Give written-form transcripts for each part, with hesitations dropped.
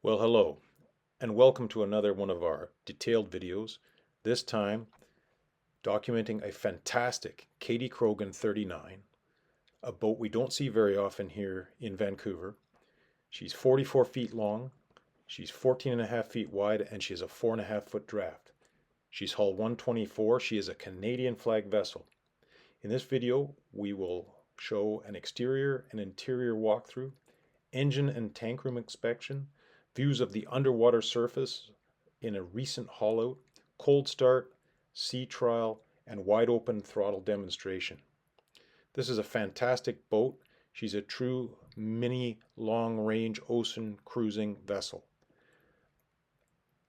Well, hello, and welcome to another one of our detailed videos, this time documenting a fantastic Kadey Krogen 39, a boat we don't see very often here in Vancouver. She's 44 feet long, she's 14.5 feet wide, and she has a 4.5-foot draft. She's hull 124, she is a Canadian flag vessel. In this video, we will show an exterior and interior walkthrough, engine and tank room inspection, views of the underwater surface in a recent haul-out, cold start, sea trial, and wide open throttle demonstration. This is a fantastic boat. She's a true mini long-range ocean cruising vessel.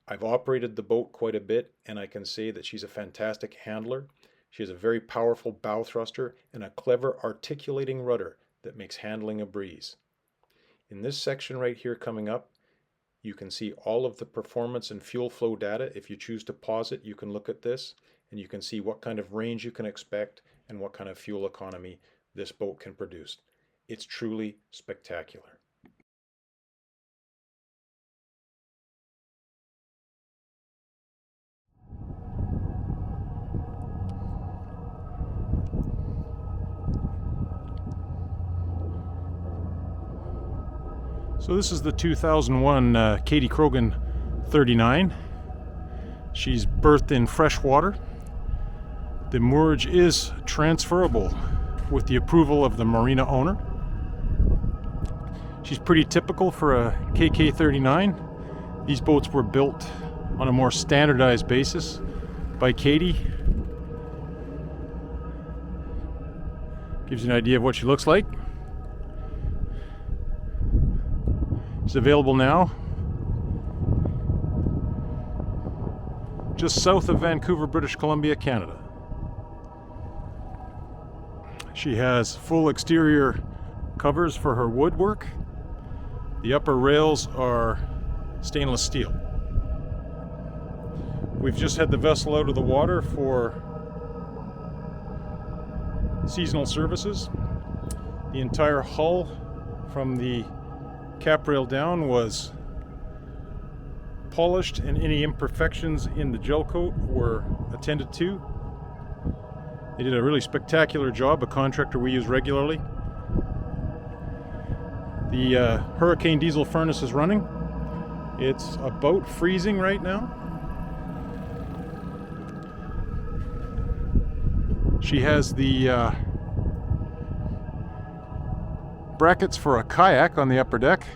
I've operated the boat quite a bit, and I can say that she's a fantastic handler. She has a very powerful bow thruster and a clever articulating rudder that makes handling a breeze. In this section right here coming up, you can see all of the performance and fuel flow data. If you choose to pause it, you can look at this and you can see what kind of range you can expect and what kind of fuel economy this boat can produce. It's truly spectacular. So this is the 2001 Kadey Krogen 39. She's berthed in fresh water. The moorage is transferable with the approval of the marina owner. She's pretty typical for a KK39. These boats were built on a more standardized basis by Kadey. Gives you an idea of what she looks like. It's available now just south of Vancouver, British Columbia, Canada. She has full exterior covers for her woodwork. The upper rails are stainless steel. We've just had the vessel out of the water for seasonal services. The entire hull from the cap rail down was polished, and any imperfections in the gel coat were attended to. They did a really spectacular job, a contractor we use regularly. The hurricane diesel furnace is running. It's about freezing right now. She has the brackets for a kayak on the upper deck.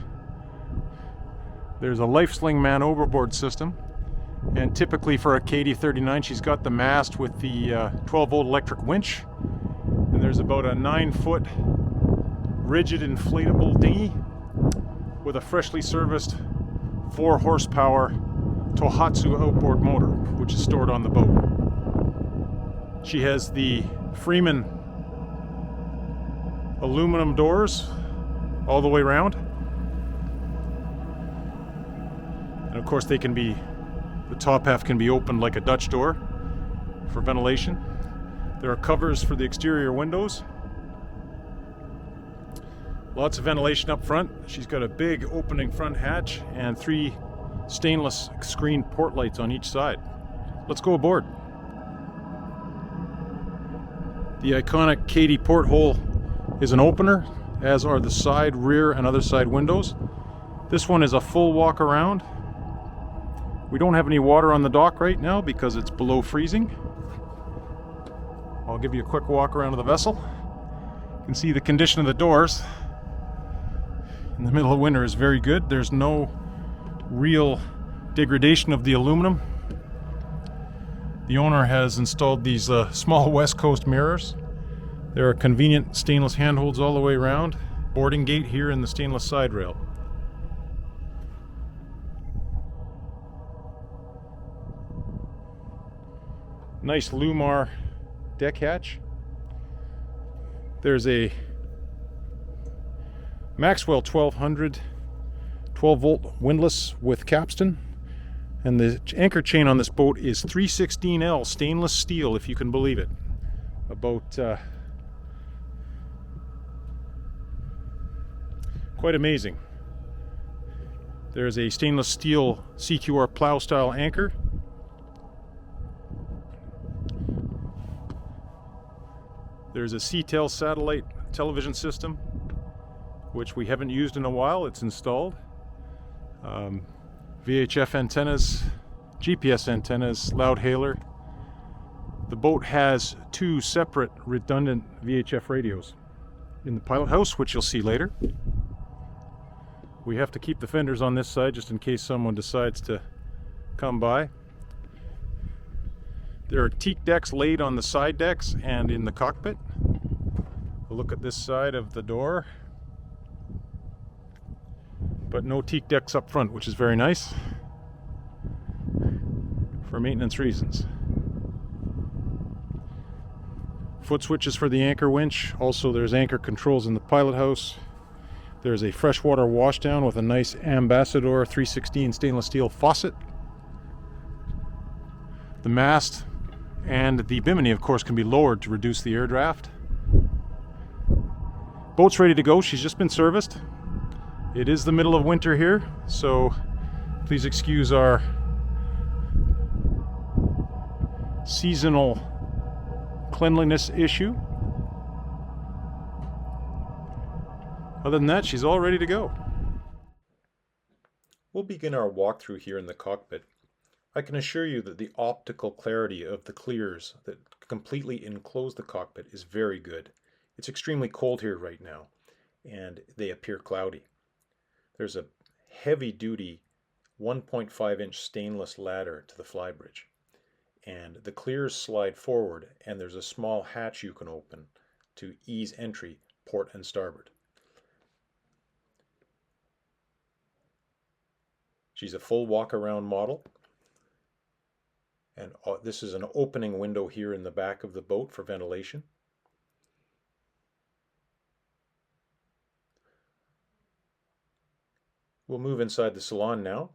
There's a life sling man overboard system, and typically for a Kadey 39 she's got the mast with the 12-volt electric winch, and there's about a 9-foot rigid inflatable dinghy with a freshly serviced 4-horsepower Tohatsu outboard motor, which is stored on the boat. She has the Freeman aluminum doors all the way around, and of course the top half can be opened like a Dutch door for ventilation. There are covers for the exterior windows. Lots of ventilation up front. She's got a big opening front hatch and 3 stainless screen port lights on each side. Let's go aboard. The iconic Kadey porthole is an opener, as are the side, rear, and other side windows. This one is a full walk around. We don't have any water on the dock right now because it's below freezing. I'll give you a quick walk around of the vessel. You can see the condition of the doors in the middle of winter is very good. There's no real degradation of the aluminum. The owner has installed these small West Coast mirrors. There are convenient stainless handholds all the way around. Boarding gate here in the stainless side rail. Nice Lumar deck hatch. There's a Maxwell 1200 12-volt windlass with capstan, and the anchor chain on this boat is 316L stainless steel, if you can believe it. About quite amazing. There's a stainless steel CQR plow style anchor. There's a CTEL satellite television system, which we haven't used in a while. It's installed. VHF antennas, GPS antennas, loud hailer. The boat has two separate redundant VHF radios in the pilot house, which you'll see later. We have to keep the fenders on this side just in case someone decides to come by. There are teak decks laid on the side decks and in the cockpit. We'll look at this side of the door. But no teak decks up front, which is very nice for maintenance reasons. Foot switches for the anchor winch. Also, there's anchor controls in the pilot house. There's a freshwater washdown with a nice Ambassador 316 stainless steel faucet. The mast and the bimini, of course, can be lowered to reduce the air draft. Boat's ready to go. She's just been serviced. It is the middle of winter here, so please excuse our seasonal cleanliness issue. Other than that, she's all ready to go. We'll begin our walkthrough here in the cockpit. I can assure you that the optical clarity of the clears that completely enclose the cockpit is very good. It's extremely cold here right now, and they appear cloudy. There's a heavy-duty 1.5-inch stainless ladder to the flybridge, and the clears slide forward, and there's a small hatch you can open to ease entry port and starboard. She's a full walk-around model, and this is an opening window here in the back of the boat for ventilation. We'll move inside the salon now.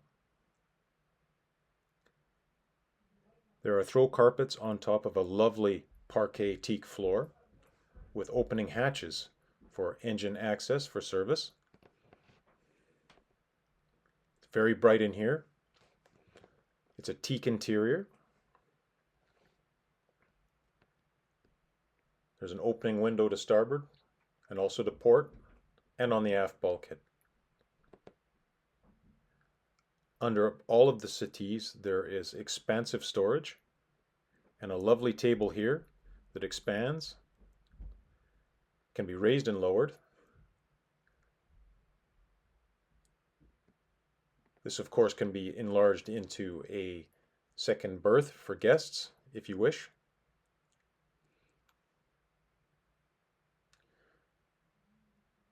There are throw carpets on top of a lovely parquet teak floor with opening hatches for engine access for service. It's very bright in here. It's a teak interior. There's an opening window to starboard and also to port and on the aft bulkhead. Under all of the settees there is expansive storage and a lovely table here that expands, can be raised and lowered. This of course can be enlarged into a second berth for guests if you wish.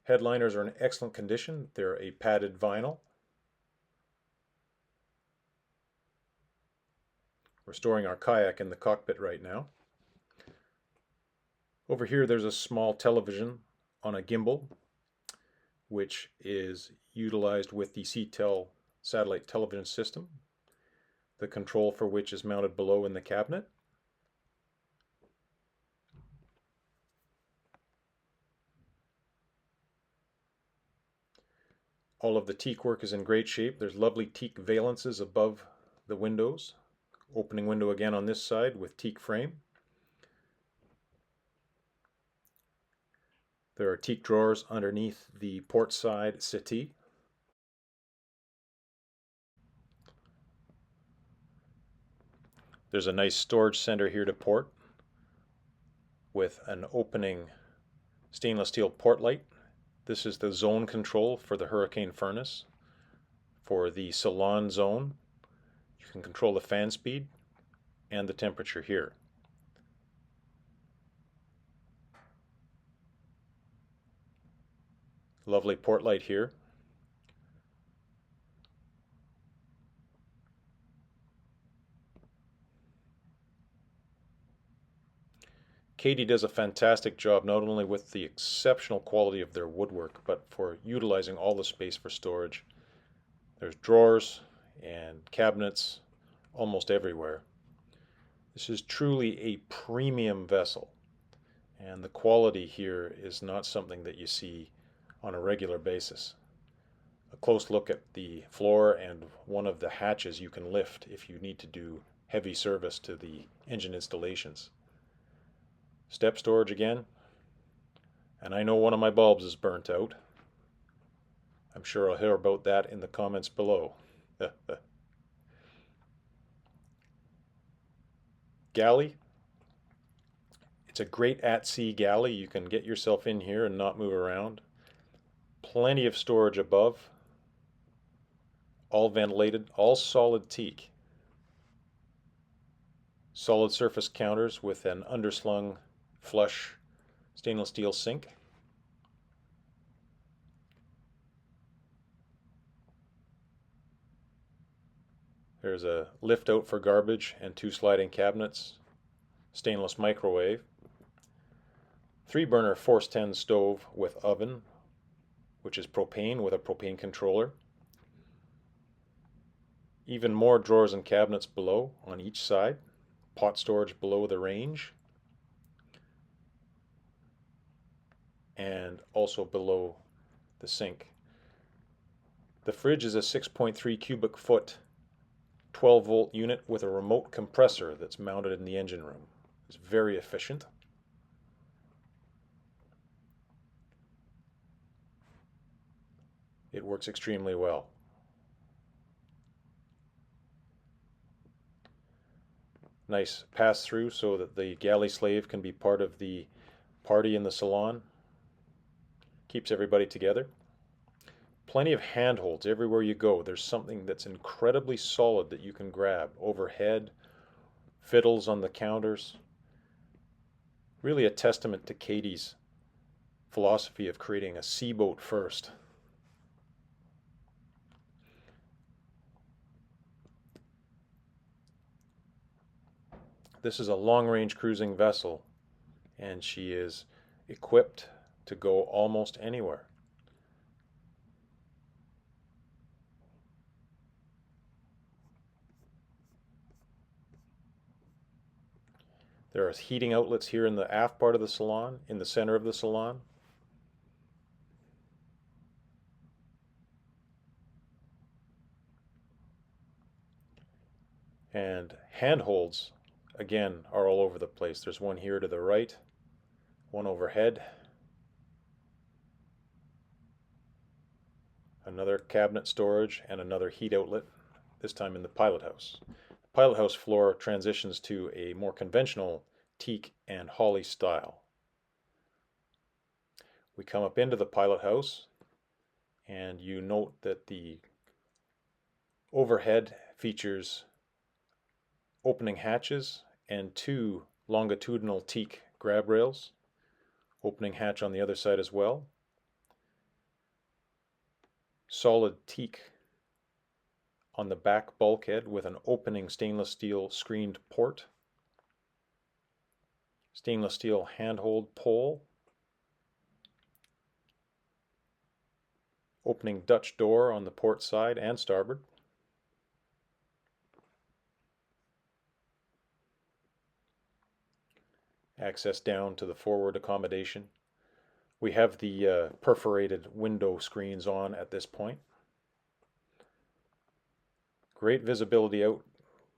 Headliners are in excellent condition. They're a padded vinyl. We're storing our kayak in the cockpit right now. Over here there's a small television on a gimbal, which is utilized with the CTEL satellite television system, the control for which is mounted below in the cabinet. All of the teak work is in great shape. There's lovely teak valances above the windows. Opening window again on this side with teak frame. There are teak drawers underneath the port side settee. There's a nice storage center here to port with an opening stainless steel port light. This is the zone control for the hurricane furnace. For the Salon zone, you can control the fan speed and the temperature here. Lovely port light here. Kadey does a fantastic job not only with the exceptional quality of their woodwork, but for utilizing all the space for storage. There's drawers and cabinets almost everywhere. This is truly a premium vessel, and the quality here is not something that you see on a regular basis. A a close look at the floor and one of the hatches you can lift if you need to do heavy service to the engine installations. Step storage again, and I know one of my bulbs is burnt out. I'm sure I'll hear about that in the comments below. Galley. It's a great at-sea galley. You can get yourself in here and not move around. Plenty of storage above. All ventilated, all solid teak. Solid surface counters with an underslung flush stainless steel sink. There's a lift out for garbage and 2 sliding cabinets. Stainless microwave. 3-burner Force 10 stove with oven, which is propane with a propane controller. Even more drawers and cabinets below on each side. Pot storage below the range. And also below the sink. The fridge is a 6.3 cubic foot 12-volt unit with a remote compressor that's mounted in the engine room. It's very efficient. It works extremely well. Nice pass-through so that the galley slave can be part of the party in the salon. Keeps everybody together. Plenty of handholds everywhere you go. There's something that's incredibly solid that you can grab. Overhead, fiddles on the counters. Really a testament to Kadey's philosophy of creating a sea boat first. This is a long-range cruising vessel, and she is equipped to go almost anywhere. There are heating outlets here in the aft part of the salon, in the center of the salon. And handholds, again, are all over the place. There's one here to the right, one overhead, another cabinet storage, and another heat outlet, this time in the pilot house. The pilot house floor transitions to a more conventional teak and holly style. We come up into the pilot house, and you note that the overhead features opening hatches and 2 longitudinal teak grab rails. Opening hatch on the other side as well. Solid teak on the back bulkhead with an opening stainless steel screened port. Stainless steel handhold pole. Opening Dutch door on the port side and starboard. Access down to the forward accommodation. We have the perforated window screens on at this point. Great visibility out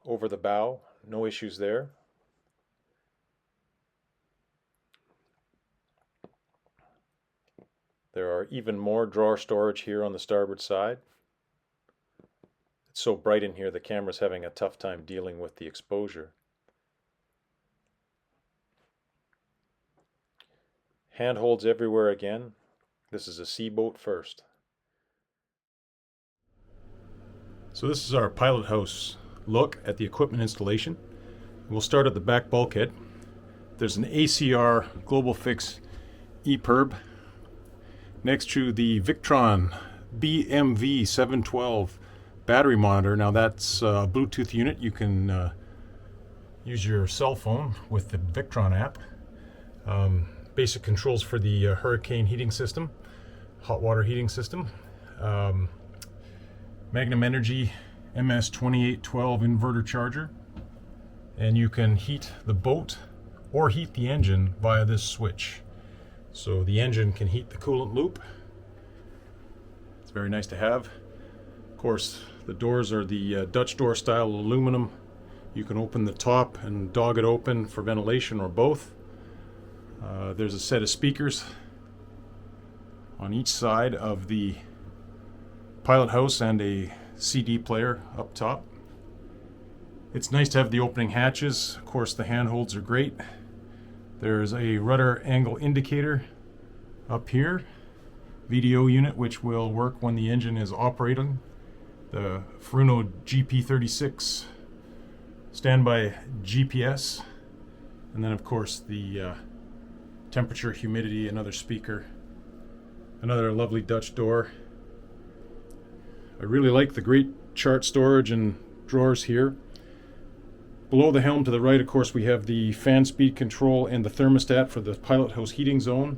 over the bow, no issues there. There are even more drawer storage here on the starboard side. It's so bright in here the camera's having a tough time dealing with the exposure. Handholds everywhere again. This is a sea boat first. So this is our pilot house look at the equipment installation. We'll start at the back bulkhead. There's an ACR Global Fix EPIRB next to the Victron BMV 712 battery monitor. Now that's a Bluetooth unit. You can use your cell phone with the Victron app. Basic controls for the hurricane heating system, hot water heating system. Magnum Energy MS2812 inverter charger, and you can heat the boat or heat the engine via this switch. So the engine can heat the coolant loop. It's very nice to have. Of course, the doors are the Dutch door style aluminum. You can open the top and dog it open for ventilation or both. There's a set of speakers on each side of the pilot house and a CD player up top. It's nice to have the opening hatches. Of course, the handholds are great. There's a rudder angle indicator up here. VDO unit which will work when the engine is operating. The Furuno GP36 standby GPS. And then of course the temperature, humidity, another speaker. Another lovely Dutch door. I really like the great chart storage and drawers here. Below the helm to the right, of course, we have the fan speed control and the thermostat for the pilot house heating zone.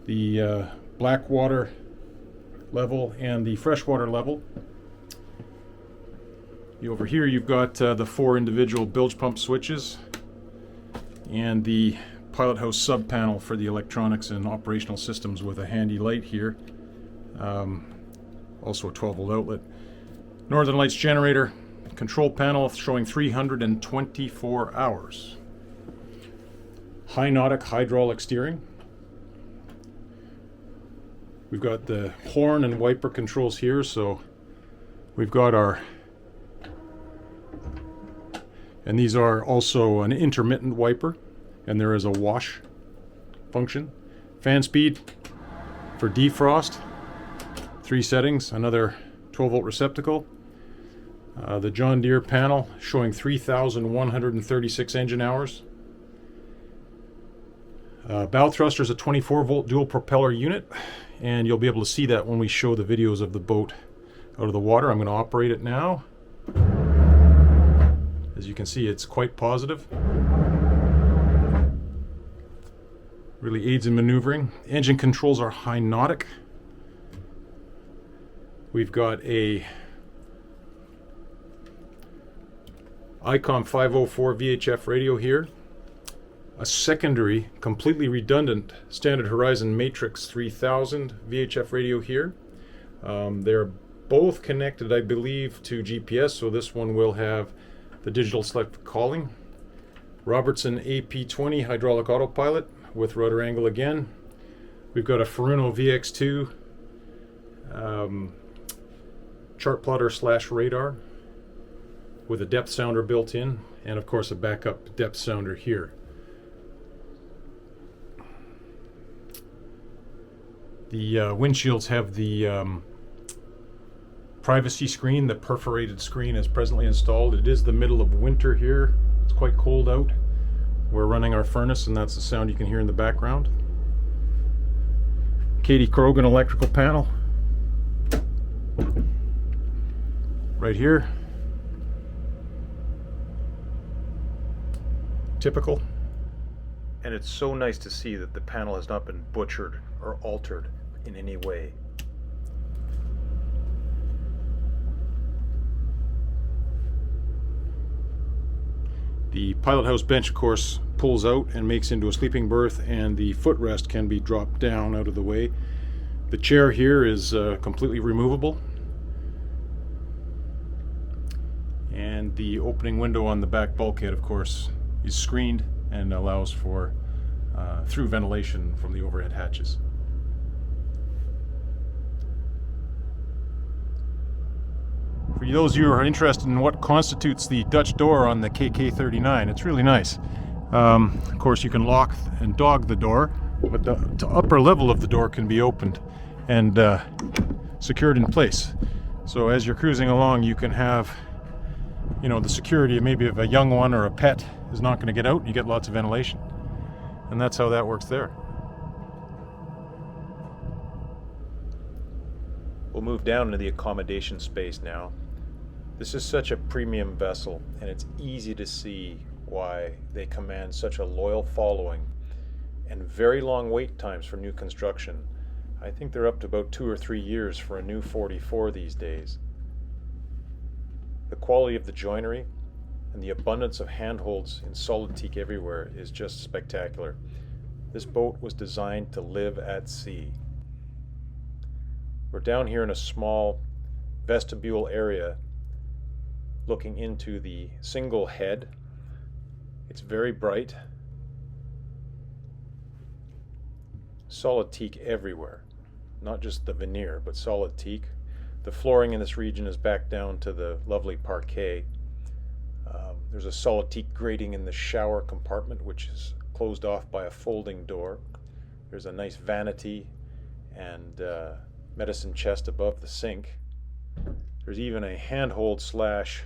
The black water level and the freshwater level. Over here you've got the 4 individual bilge pump switches and the pilot house sub panel for the electronics and operational systems with a handy light here. Also a 12-volt outlet. Northern Lights generator, control panel showing 324 hours. High Nautic hydraulic steering. We've got the horn and wiper controls here, so we've got our, and these are also an intermittent wiper, and there is a wash function. Fan speed for defrost, 3 settings, another 12-volt receptacle. The John Deere panel showing 3,136 engine hours. Bow thruster is a 24-volt dual propeller unit, and you'll be able to see that when we show the videos of the boat out of the water. I'm going to operate it now. As you can see, it's quite positive. Really aids in maneuvering. Engine controls are High Nautic. We've got a ICOM 504 VHF radio here. A secondary, completely redundant Standard Horizon Matrix 3000 VHF radio here. They're both connected, I believe, to GPS, so this one will have the digital select calling. Robertson AP20 hydraulic autopilot with rudder angle again. We've got a Furuno VX2 chart plotter / radar with a depth sounder built in, and of course a backup depth sounder here. The windshields have the privacy screen. The perforated screen is presently installed. It is the middle of winter here. It's quite cold out. We're running our furnace, and that's the sound you can hear in the background. Kadey Krogen electrical panel right here. Typical. And it's so nice to see that the panel has not been butchered or altered in any way. The pilot house bench, of course, pulls out and makes into a sleeping berth, and the footrest can be dropped down out of the way. The chair here is completely removable. And the opening window on the back bulkhead, of course, is screened and allows for through ventilation from the overhead hatches. For those of you who are interested in what constitutes the Dutch door on the KK39, it's really nice. Of course, you can lock and dog the door, but the upper level of the door can be opened and secured in place. So as you're cruising along, you can have, you know, the security maybe of a young one or a pet is not going to get out. You get lots of ventilation, and that's how that works there. We'll move down into the accommodation space now. This is such a premium vessel, and it's easy to see why they command such a loyal following and very long wait times for new construction. I think they're up to about 2 or 3 years for a new 44 these days. The quality of the joinery and the abundance of handholds in solid teak everywhere is just spectacular. This boat was designed to live at sea. We're down here in a small vestibule area looking into the single head. It's very bright. Solid teak everywhere, not just the veneer, but solid teak. The flooring in this region is back down to the lovely parquet. There's a solid teak grating in the shower compartment, which is closed off by a folding door. There's a nice vanity and medicine chest above the sink. There's even a handhold slash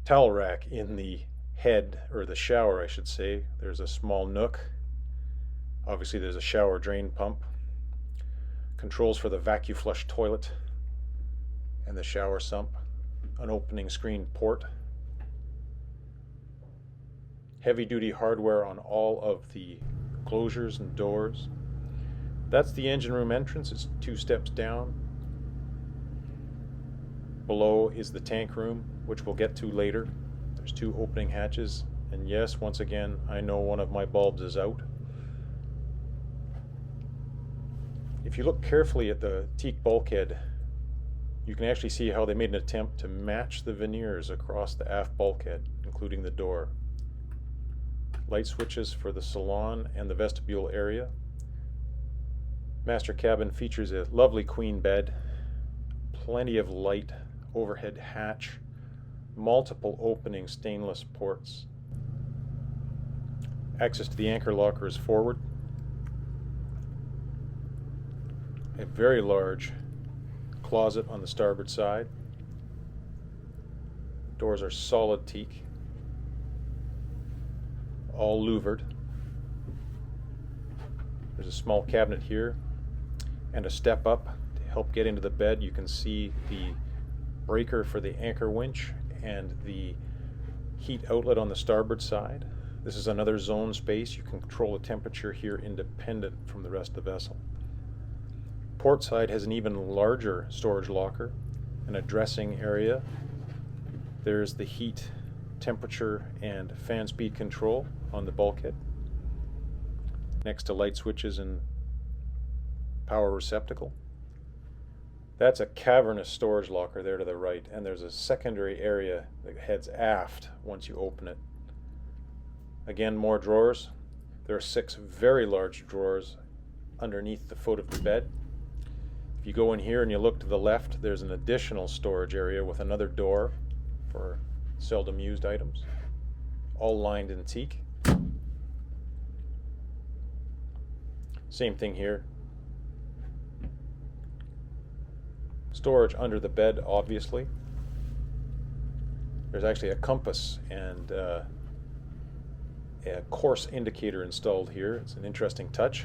towel rack in the head, or the shower I should say. There's a small nook. Obviously there's a shower drain pump. Controls for the vacuum flush toilet and the shower sump. An opening screen port. Heavy duty hardware on all of the closures and doors. That's the engine room entrance. It's 2 steps down. Below is the tank room, which we'll get to later. There's 2 opening hatches, and yes, once again, I know one of my bulbs is out. If you look carefully at the teak bulkhead, you can actually see how they made an attempt to match the veneers across the aft bulkhead, including the door. Light switches for the salon and the vestibule area. Master cabin features a lovely queen bed, plenty of light, overhead hatch, multiple opening stainless ports. Access to the anchor locker is forward. A very large closet on the starboard side. Doors are solid teak, all louvered. There's a small cabinet here and a step up to help get into the bed. You can see the breaker for the anchor winch and the heat outlet on the starboard side. This is another zone space. You can control the temperature here independent from the rest of the vessel. Port side has an even larger storage locker and a dressing area. There's the heat, temperature, and fan speed control on the bulkhead, next to light switches and power receptacle. That's a cavernous storage locker there to the right, and there's a secondary area that heads aft once you open it. Again, more drawers. There are 6 very large drawers underneath the foot of the bed. If you go in here and you look to the left, there's an additional storage area with another door for seldom used items, all lined in teak. Same thing here. Storage under the bed, obviously. There's actually a compass and a course indicator installed here. It's an interesting touch.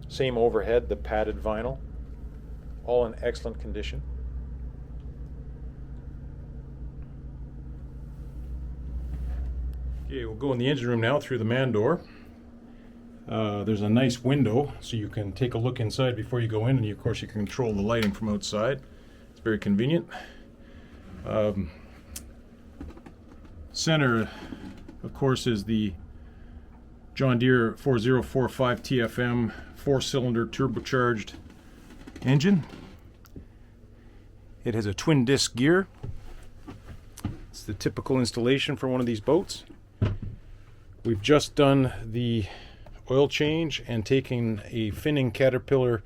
Same overhead, the padded vinyl, all in excellent condition. Okay, we'll go in the engine room now through the man door. There's a nice window so you can take a look inside before you go in, and of course you can control the lighting from outside. It's very convenient. Center, of course, is the John Deere 4045 TFM 4-cylinder turbocharged engine. It has a twin disc gear. It's the typical installation for one of these boats. We've just done the oil change and taken a Finning Caterpillar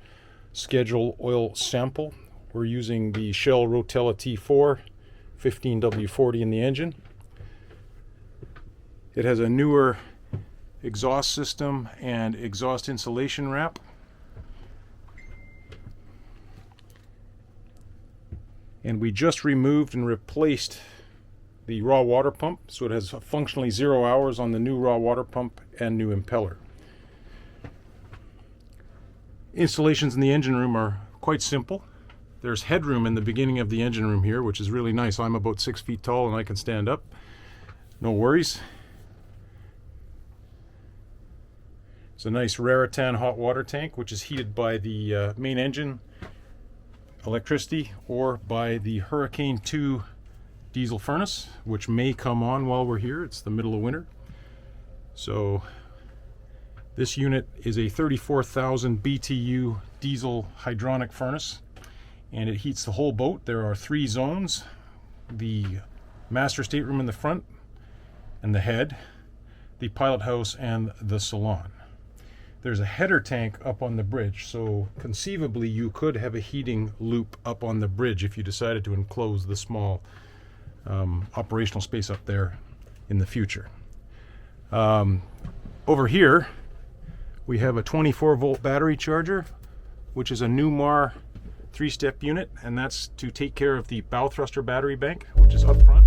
schedule oil sample. We're using the Shell Rotella T4 15W40 in the engine. It has a newer exhaust system and exhaust insulation wrap. And we just removed and replaced the raw water pump, so it has functionally 0 hours on the new raw water pump and new impeller. Installations in the engine room are quite simple. There's headroom in the beginning of the engine room here, which is really nice. I'm about 6 feet tall and I can stand up. No worries. It's a nice Raritan hot water tank, which is heated by the main engine electricity or by the Hurricane 2 diesel furnace, which may come on while we're here. It's the middle of winter. So This unit is a 34,000 BTU diesel hydronic furnace, and it heats the whole boat. There are 3 zones: the master stateroom in the front and the head, the pilot house, and the salon. There's a header tank up on the bridge, so conceivably you could have a heating loop up on the bridge if you decided to enclose the small operational space up there in the future. Over here we have a 24-volt battery charger, which is a Newmar 3-step unit, and that's to take care of the bow thruster battery bank, which is up front.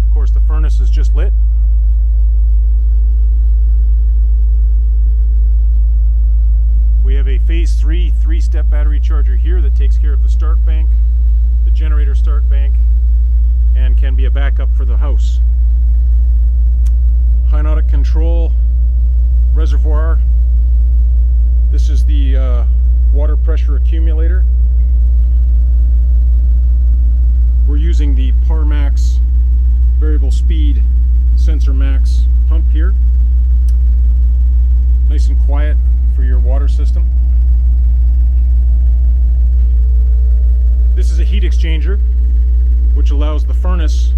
Of course, the furnace is just lit. We have a phase 3 3-step battery charger here that takes care of the start bank, the generator start bank, and can be a backup for the house. Hydraulic control reservoir. This is the water pressure accumulator. We're using the Parmax variable speed Sensor Max pump here. Nice and quiet for your water system. This is a heat exchanger, which allows the furnace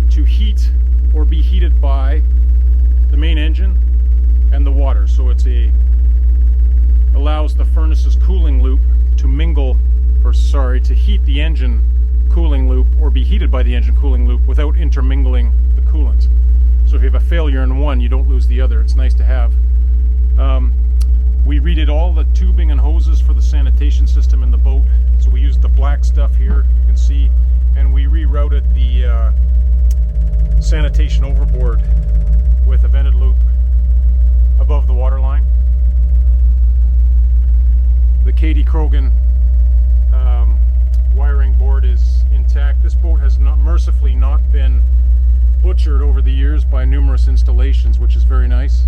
to heat or be heated by the main engine and the water. So allows the furnace's cooling loop to to heat the engine cooling loop or be heated by the engine cooling loop without intermingling the coolant. So if you have a failure in one, you don't lose the other. It's nice to have. We redid all the tubing and hoses for the sanitation system in the boat. So we used the black stuff here, you can see, and we rerouted the sanitation overboard with a vented loop above the waterline. The Kadey Krogen wiring board is intact. This boat has mercifully not been butchered over the years by numerous installations, which is very nice.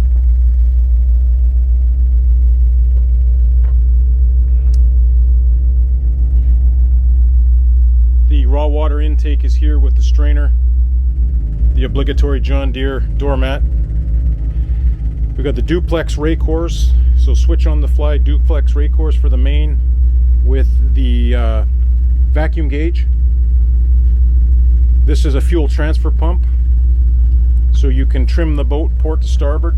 The raw water intake is here with the strainer, the obligatory John Deere doormat. We've got the duplex rake horse, so switch on the fly duplex rake horse for the main with the vacuum gauge. This is a fuel transfer pump, so you can trim the boat port to starboard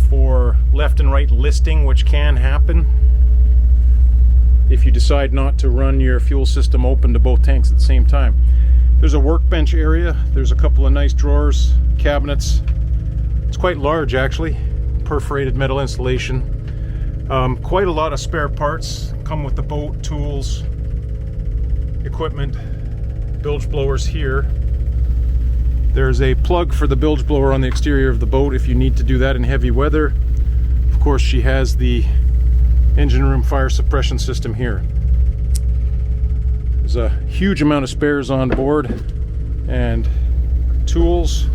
for left and right listing, which can happen if you decide not to run your fuel system open to both tanks at the same time. There's a workbench area. There's a couple of nice drawers, cabinets. It's quite large actually, perforated metal insulation. Quite a lot of spare parts come with the boat, tools, equipment, bilge blowers here. There's a plug for the bilge blower on the exterior of the boat if you need to do that in heavy weather. Of course, she has the engine room fire suppression system here. There's a huge amount of spares on board and tools,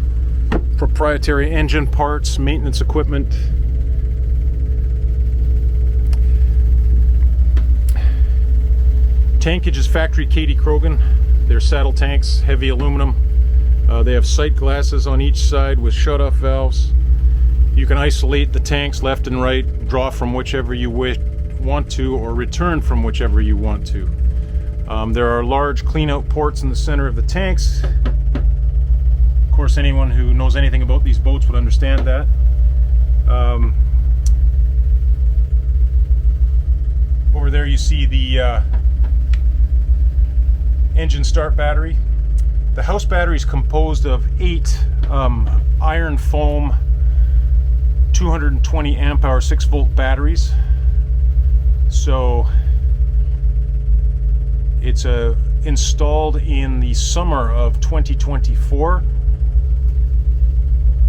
proprietary engine parts, maintenance equipment. Tankage is factory Kadey Krogen. They're saddle tanks, heavy aluminum. They have sight glasses on each side with shut-off valves. You can isolate the tanks left and right, draw from whichever you want to, or return from whichever you want to. There are large clean-out ports in the center of the tanks. Of course, anyone who knows anything about these boats would understand that. Over there you see the engine start battery. The house battery is composed of 8 iron foam 220 amp hour 6-volt batteries. So it's installed in the summer of 2024.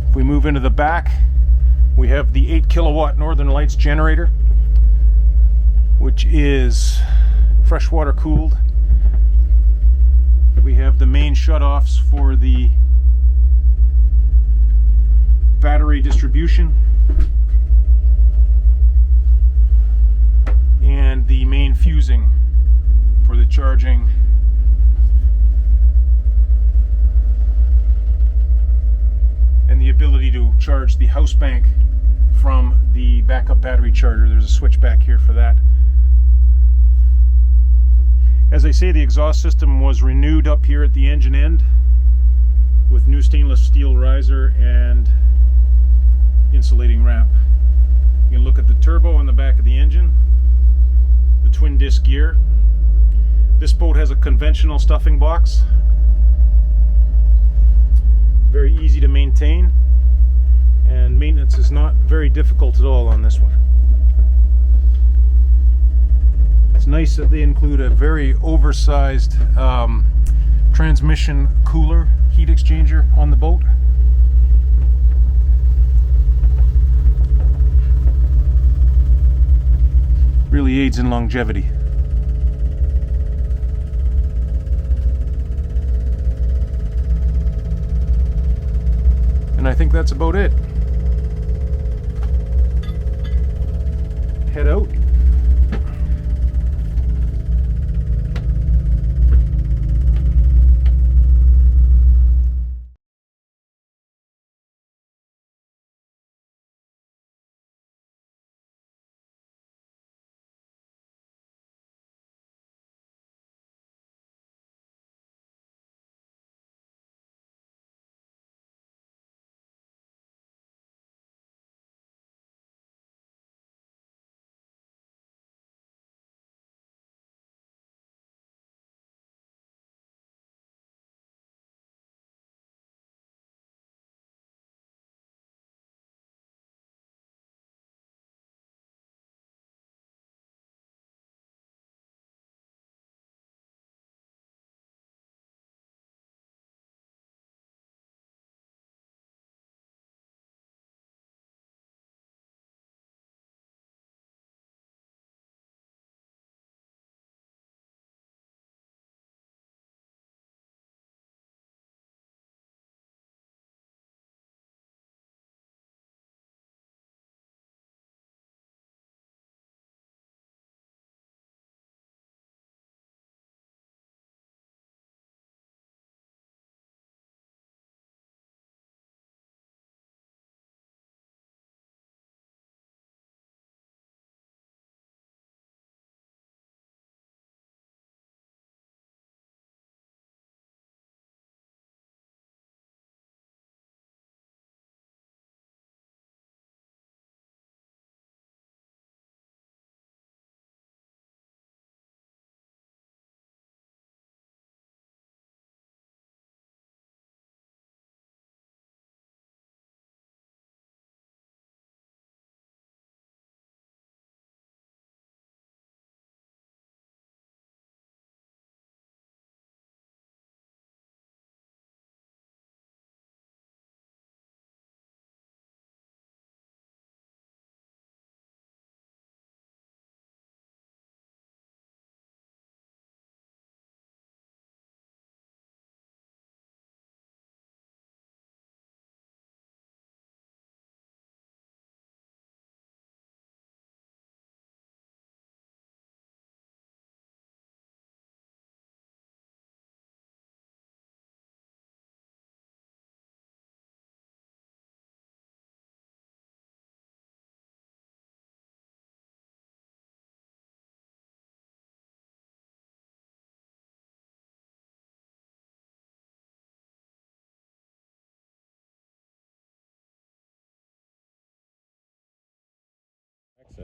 If we move into the back, we have the 8 kilowatt Northern Lights generator, which is freshwater cooled. We have the main shutoffs for the battery distribution and the main fusing for the charging. ability to charge the house bank from the backup battery charger. There's a switch back here for that. As I say, the exhaust system was renewed up here at the engine end with new stainless steel riser and insulating wrap. You can look at the turbo on the back of the engine, the twin disc gear. This boat has a conventional stuffing box. Very easy to maintain, and maintenance is not very difficult at all on this one. It's nice that they include a very oversized transmission cooler heat exchanger on the boat. Really aids in longevity. And I think that's about it. Head out.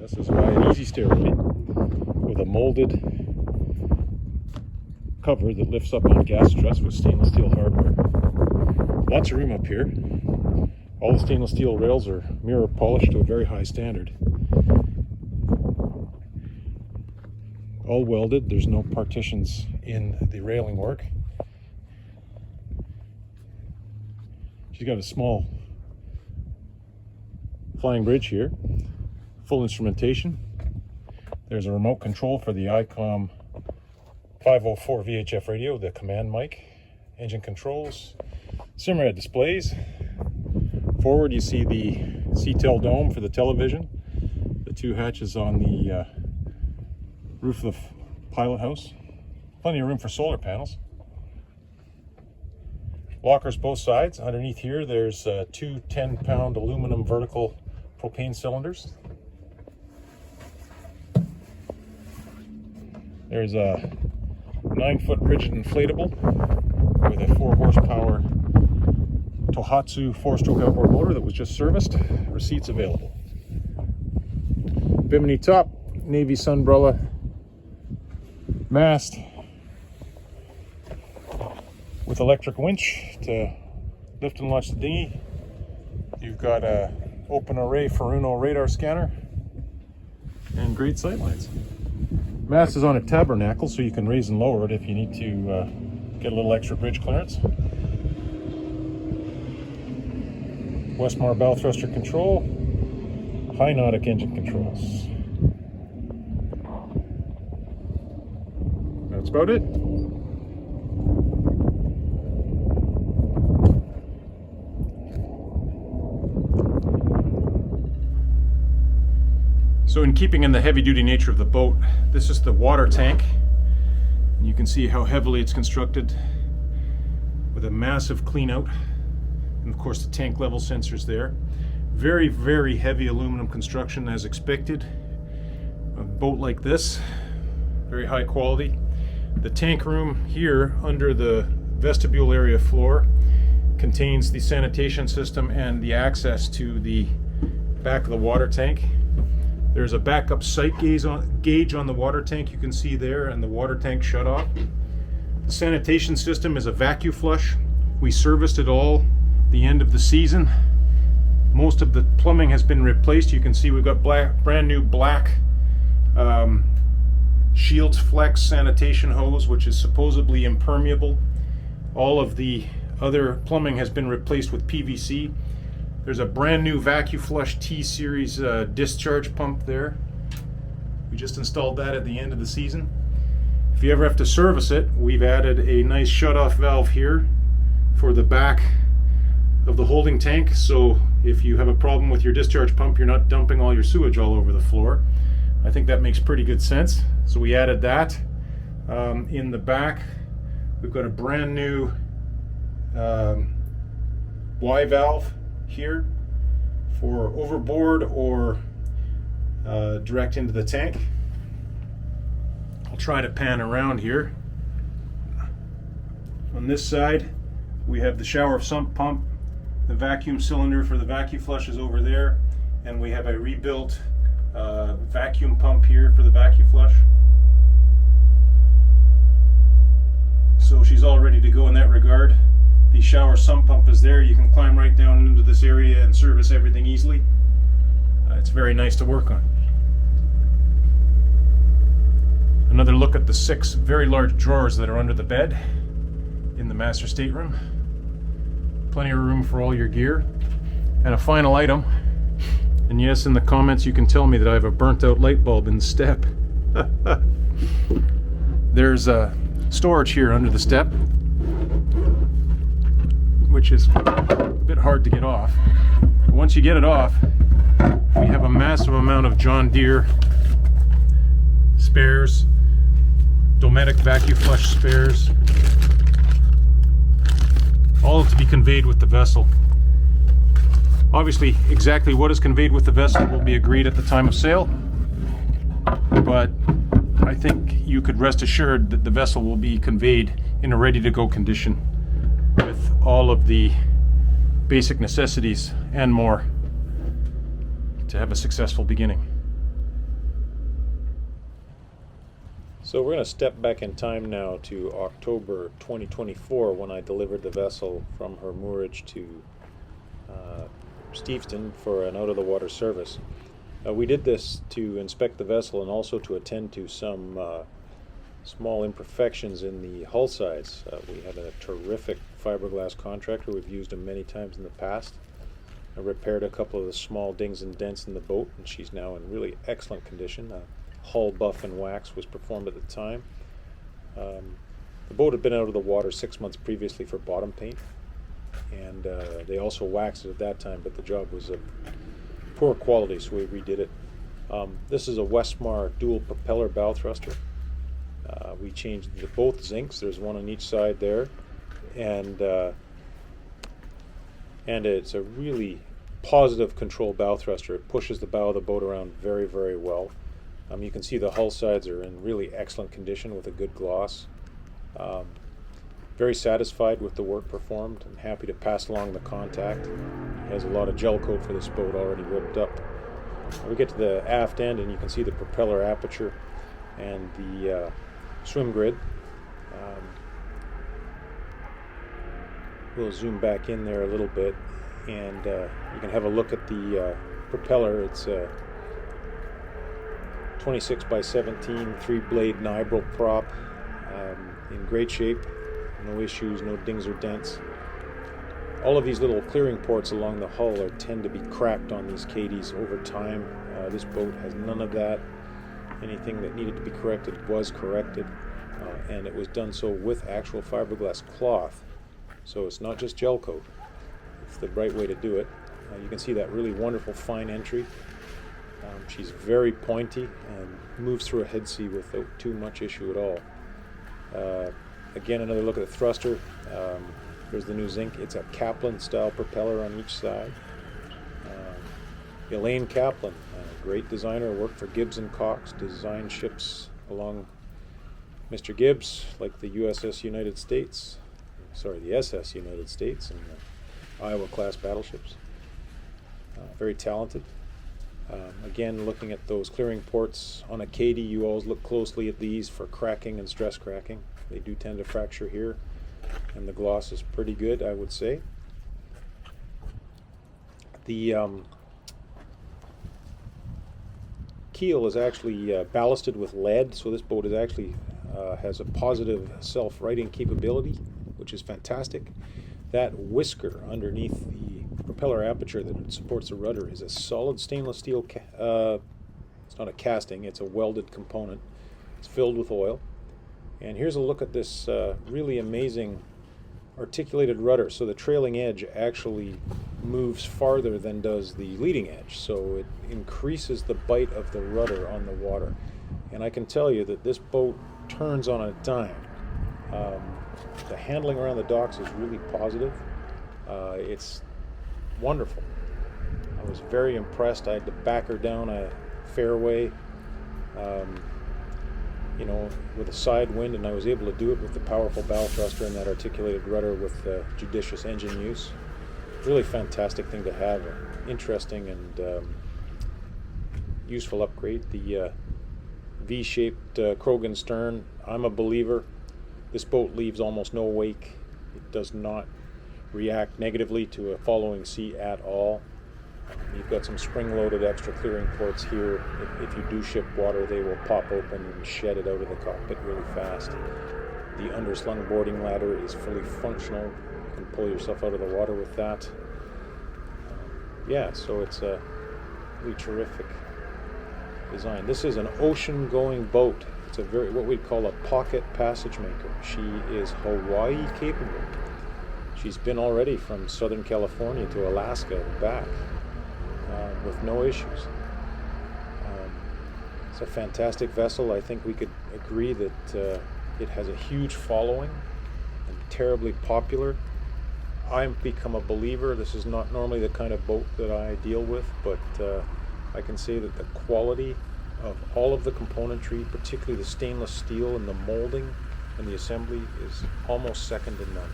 Access is by an easy stairway with a molded cover that lifts up on gas struts with stainless steel hardware. Lots of room up here. All the stainless steel rails are mirror polished to a very high standard. All welded. There's no partitions in the railing work. She's got a small flying bridge here. Full instrumentation. There's a remote control for the ICOM 504 VHF radio, the command mic, engine controls, Simrad displays. Forward you see the CTEL dome for the television, the two hatches on the roof of the pilot house. Plenty of room for solar panels. Lockers both sides. Underneath here there's two 10-pound aluminum vertical propane cylinders. There's a 9-foot rigid inflatable with a 4-horsepower Tohatsu 4-stroke outboard motor that was just serviced. Receipts available. Bimini top, navy sunbrella, mast with electric winch to lift and launch the dinghy. You've got a open array Furuno radar scanner and great sightlines. Mast is on a tabernacle, so you can raise and lower it if you need to get a little extra bridge clearance. Westmar bow thruster control, high nautic engine controls. That's about it. So in keeping in the heavy-duty nature of the boat, this is the water tank. You can see how heavily it's constructed with a massive clean out. And of course the tank level sensors there. Very, very heavy aluminum construction as expected. A boat like this, very high quality. The tank room here under the vestibule area floor contains the sanitation system and the access to the back of the water tank. There's a backup sight gauge on the water tank you can see there, and the water tank shut off. The sanitation system is a vacuum flush. We serviced it all the end of the season. Most of the plumbing has been replaced. You can see we've got brand new black Shields Flex sanitation hose, which is supposedly impermeable. All of the other plumbing has been replaced with PVC. There's a brand new vacuum flush T-Series discharge pump there. We just installed that at the end of the season. If you ever have to service it, we've added a nice shut-off valve here for the back of the holding tank. So if you have a problem with your discharge pump, you're not dumping all your sewage all over the floor. I think that makes pretty good sense. So we added that. In the back, we've got a brand new Y valve here for overboard or direct into the tank. I'll try to pan around here. On this side we have the shower sump pump, the vacuum cylinder for the vacuum flush is over there, and we have a rebuilt vacuum pump here for the vacuum flush. So she's all ready to go in that regard. The shower sump pump is there. You can climb right down into this area and service everything easily. It's very nice to work on. Another look at the 6 very large drawers that are under the bed in the master stateroom. Plenty of room for all your gear. And a final item, and yes, in the comments you can tell me that I have a burnt out light bulb in the step. There's a storage here under the step, which is a bit hard to get off. But once you get it off, we have a massive amount of John Deere spares, Dometic vacuum flush spares, all to be conveyed with the vessel. Obviously, exactly what is conveyed with the vessel will be agreed at the time of sale, but I think you could rest assured that the vessel will be conveyed in a ready-to-go condition with all of the basic necessities and more to have a successful beginning. So we're going to step back in time now to October 2024 when I delivered the vessel from her moorage to Steveston for an out-of-the-water service. We did this to inspect the vessel and also to attend to some small imperfections in the hull sides. We have a terrific fiberglass contractor. We've used him many times in the past. I repaired a couple of the small dings and dents in the boat, and she's now in really excellent condition. Hull buff and wax was performed at the time. The boat had been out of the water 6 months previously for bottom paint, and they also waxed it at that time, but the job was of poor quality, so we redid it. This is a Westmar dual propeller bow thruster. We changed both zincs. There's one on each side there, and and it's a really positive control bow thruster. It pushes the bow of the boat around very, very well. You can see the hull sides are in really excellent condition with a good gloss. Very satisfied with the work performed. I'm happy to pass along the contact. It has a lot of gel coat for this boat already ripped up. We get to the aft end and you can see the propeller aperture and the swim grid. We'll zoom back in there a little bit and you can have a look at the propeller. It's 26 by 17 3-blade nibral prop, in great shape, no issues, no dings or dents. All of these little clearing ports along the hull tend to be cracked on these Kadeys over time. This boat has none of that. Anything that needed to be corrected was corrected, and it was done so with actual fiberglass cloth. So it's not just gel coat. It's the right way to do it. You can see that really wonderful fine entry. She's very pointy and moves through a head sea without too much issue at all. Again, another look at the thruster. Here's the new zinc. It's a Kaplan style propeller on each side. Elaine Kaplan, great designer, worked for Gibbs and Cox, designed ships along Mr. Gibbs, like the USS United States, the SS United States and the Iowa class battleships. Very talented. Again, looking at those clearing ports on a Kadey, you always look closely at these for cracking and stress cracking. They do tend to fracture here, and the gloss is pretty good, I would say. The keel is actually ballasted with lead, so this boat is actually has a positive self-righting capability, which is fantastic. That whisker underneath the propeller aperture that supports the rudder is a solid stainless steel, it's not a casting, it's a welded component. It's filled with oil. And here's a look at this really amazing articulated rudder. So the trailing edge actually moves farther than does the leading edge, so it increases the bite of the rudder on the water. And I can tell you that this boat turns on a dime. The handling around the docks is really positive. It's wonderful. I was very impressed. I had to back her down a fairway, with a side wind, and I was able to do it with the powerful bow thruster and that articulated rudder with judicious engine use. Really fantastic thing to have. Interesting and useful upgrade. The V-shaped Krogen stern, I'm a believer. This boat leaves almost no wake. It does not react negatively to a following sea at all. You've got some spring-loaded extra clearing ports here. If you do ship water, they will pop open and shed it out of the cockpit really fast. The underslung boarding ladder is fully functional. You can pull yourself out of the water with that. So it's a really terrific design. This is an ocean-going boat. It's what we'd call a pocket passage maker. She is Hawaii capable. She's been already from Southern California to Alaska and back with no issues. It's a fantastic vessel. I think we could agree that it has a huge following and terribly popular. I've become a believer. This is not normally the kind of boat that I deal with, but I can say that the quality of all of the componentry, particularly the stainless steel and the molding and the assembly, is almost second to none.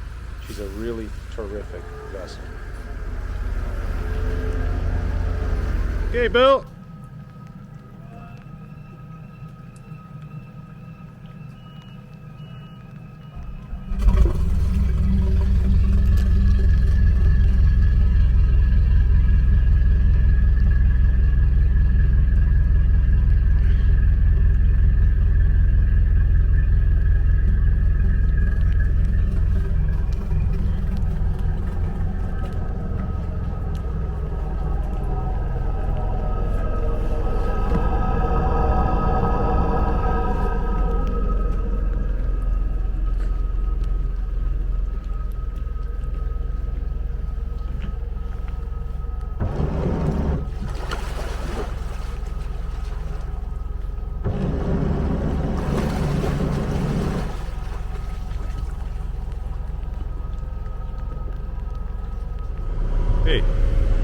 She's a really terrific vessel. Okay, Bill.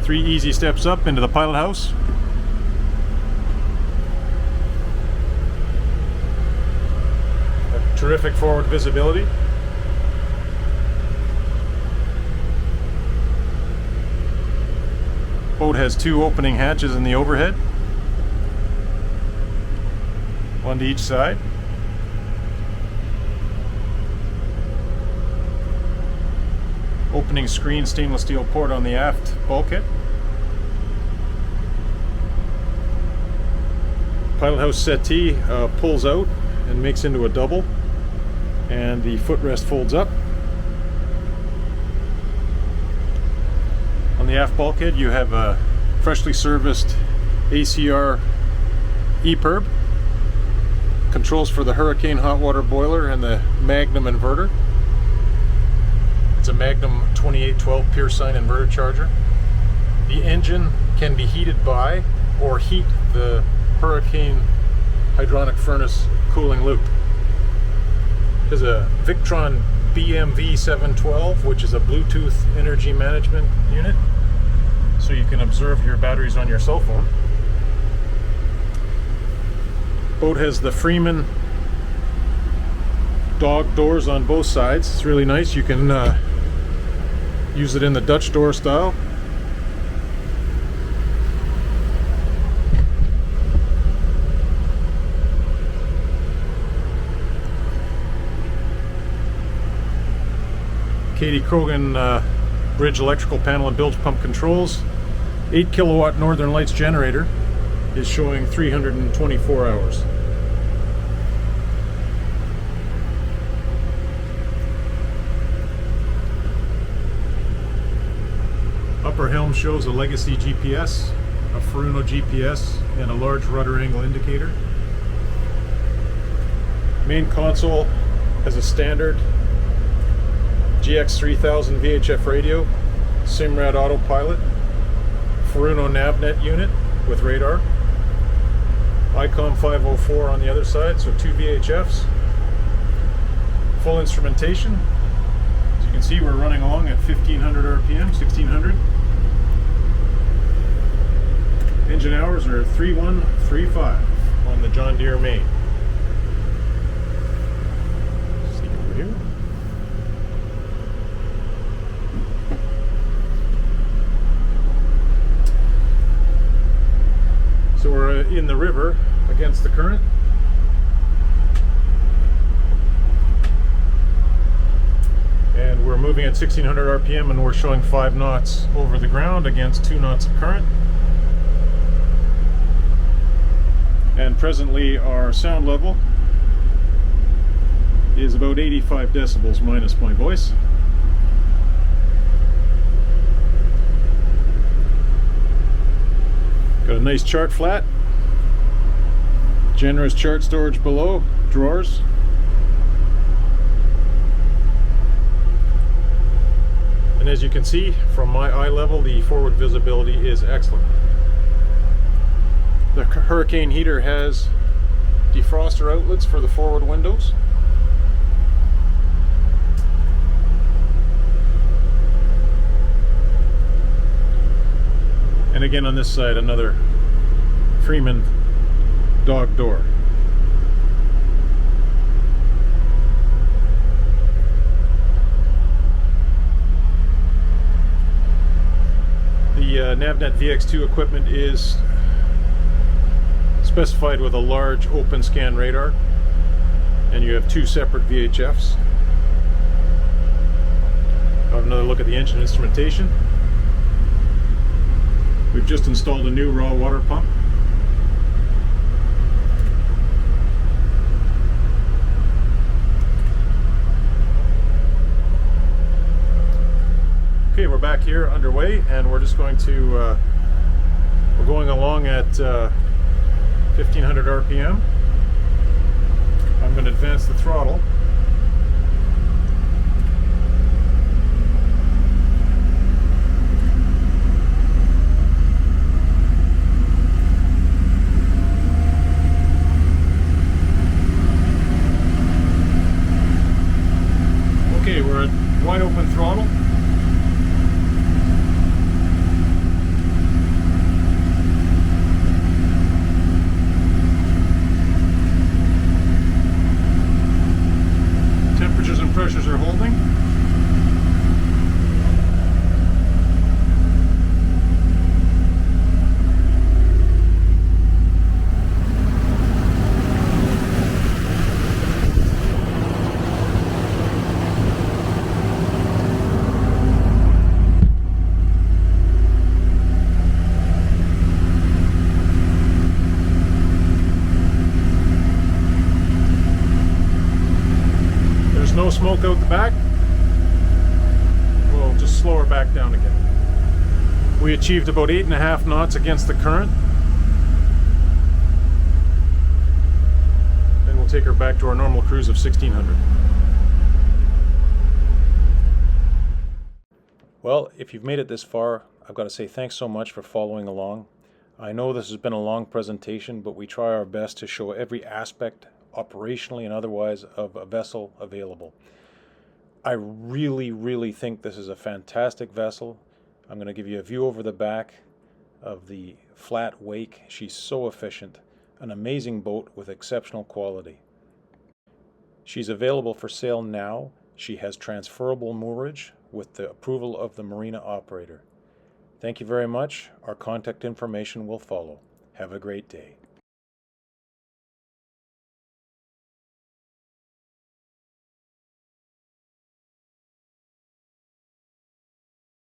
3 easy steps up into the pilot house. A terrific forward visibility. Boat has 2 opening hatches in the overhead, 1 to each side. Opening screen stainless steel port on the aft bulkhead. Pilot house settee pulls out and makes into a double, and the footrest folds up. On the aft bulkhead you have a freshly serviced ACR EPIRB, controls for the Hurricane hot water boiler and the Magnum inverter. It's a Magnum 2812 pure sine inverter charger. The engine can be heated by or heat the Hurricane hydronic furnace cooling loop. There's a Victron BMV 712, which is a Bluetooth energy management unit, so you can observe your batteries on your cell phone. Boat has the Freeman dog doors on both sides. It's really nice. You can use it in the Dutch door style. Kadey Krogen bridge electrical panel and bilge pump controls. 8 kilowatt Northern Lights generator is showing 324 hours. Upper helm shows a legacy GPS, a Furuno GPS, and a large rudder angle indicator. Main console has a standard GX3000 VHF radio, Simrad autopilot, Furuno navnet unit with radar, ICOM 504 on the other side, so 2 VHFs, full instrumentation. As you can see, we're running along at 1500 RPM, 1600. Engine hours are 3135 on the John Deere main. See over here. So we're in the river against the current. And we're moving at 1600 RPM, and we're showing 5 knots over the ground against 2 knots of current. And presently our sound level is about 85 decibels minus my voice. Got a nice chart flat, generous chart storage below, drawers. And as you can see from my eye level, the forward visibility is excellent. The Hurricane heater has defroster outlets for the forward windows. And again on this side, another Freeman dog door. The Navnet VX2 equipment is specified with a large open scan radar, and you have 2 separate VHFs. Got another look at the engine instrumentation. We've just installed a new raw water pump. Okay, we're back here underway, and we're just going to we're going along at 1500 RPM. I'm going to advance the throttle. Okay, we're at wide open throttle. pressures are holding. No smoke out the back. We'll just slow her back down again. We achieved about 8.5 knots against the current. Then we'll take her back to our normal cruise of 1600. Well, if you've made it this far, I've got to say thanks so much for following along. I know this has been a long presentation, but we try our best to show every aspect, operationally and otherwise, of a vessel available. I really think this is a fantastic vessel. I'm going to give you a view over the back of the flat wake. She's so efficient, an amazing boat with exceptional quality. She's available for sale now. She has transferable moorage with the approval of the marina operator. Thank you very much. Our contact information will follow. Have a great day.